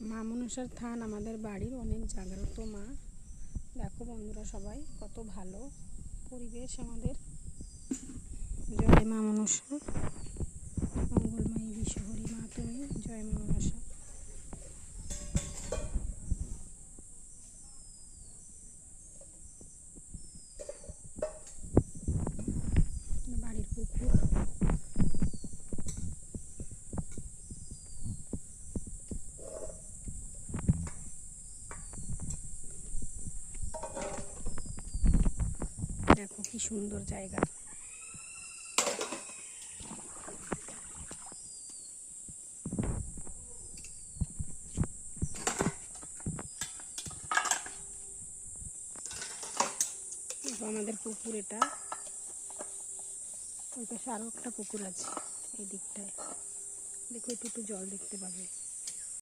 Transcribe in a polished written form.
মা মনসার থান আমাদের বাড়ির অনেক জাগ্রত মা। দেখো বন্ধুরা, সবাই কত ভালো পরিবেশ আমাদের। জয় মা মনসা, মঙ্গলময়ী বিশ্বহরি মা তুমি, জয় মা মনসা। বাড়ির পুকুর, দেখো কি সুন্দর জায়গা। দেখো আমাদের পুকুর এটা, ওই পাশে আরো একটা পুকুর আছে এই দিকটায়। দেখো একটু জল দেখতে পাবে।